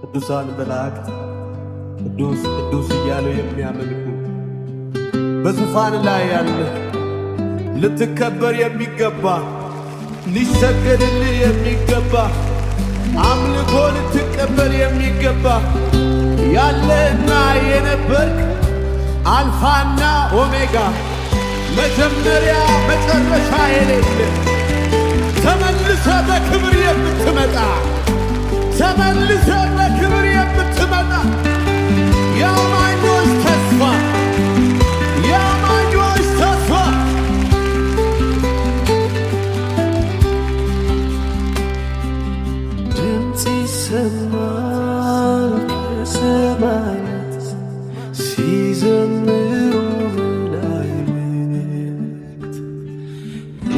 ቅዱሳን መላእክት ቅዱስ ቅዱስ እያሉ የሚያመልኩ በዙፋን ላይ ያለ ልትከበር የሚገባ ሊሰገድልህ የሚገባ አምልኮ ልትቀበል የሚገባ ያለህና የነበርክ አልፋና ኦሜጋ መጀመሪያ መጨረሻ የሌለ ተመልሰ በክብር የምትመጣ ተመልሰ በክብር የምትመጣ የአማኞች ተስፋ የአማኞች ተስፋ ድምፅ ይሰማል ከሰማያት ሲዘምሩ መላእክት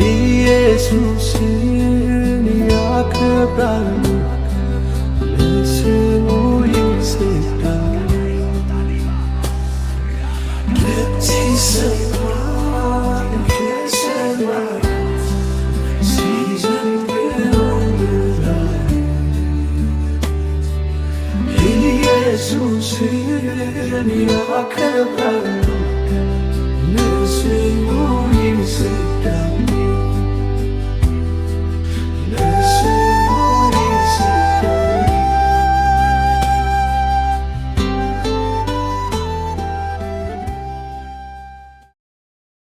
ኢየሱስን ያከብራሉ ለስሙ ይሰግዳሉ። ድምፅ ይሰማል ከሰማያት ሲዘምሩ ኢየሱስን ያከብራሉ ለስሙ ይሰግዳሉ።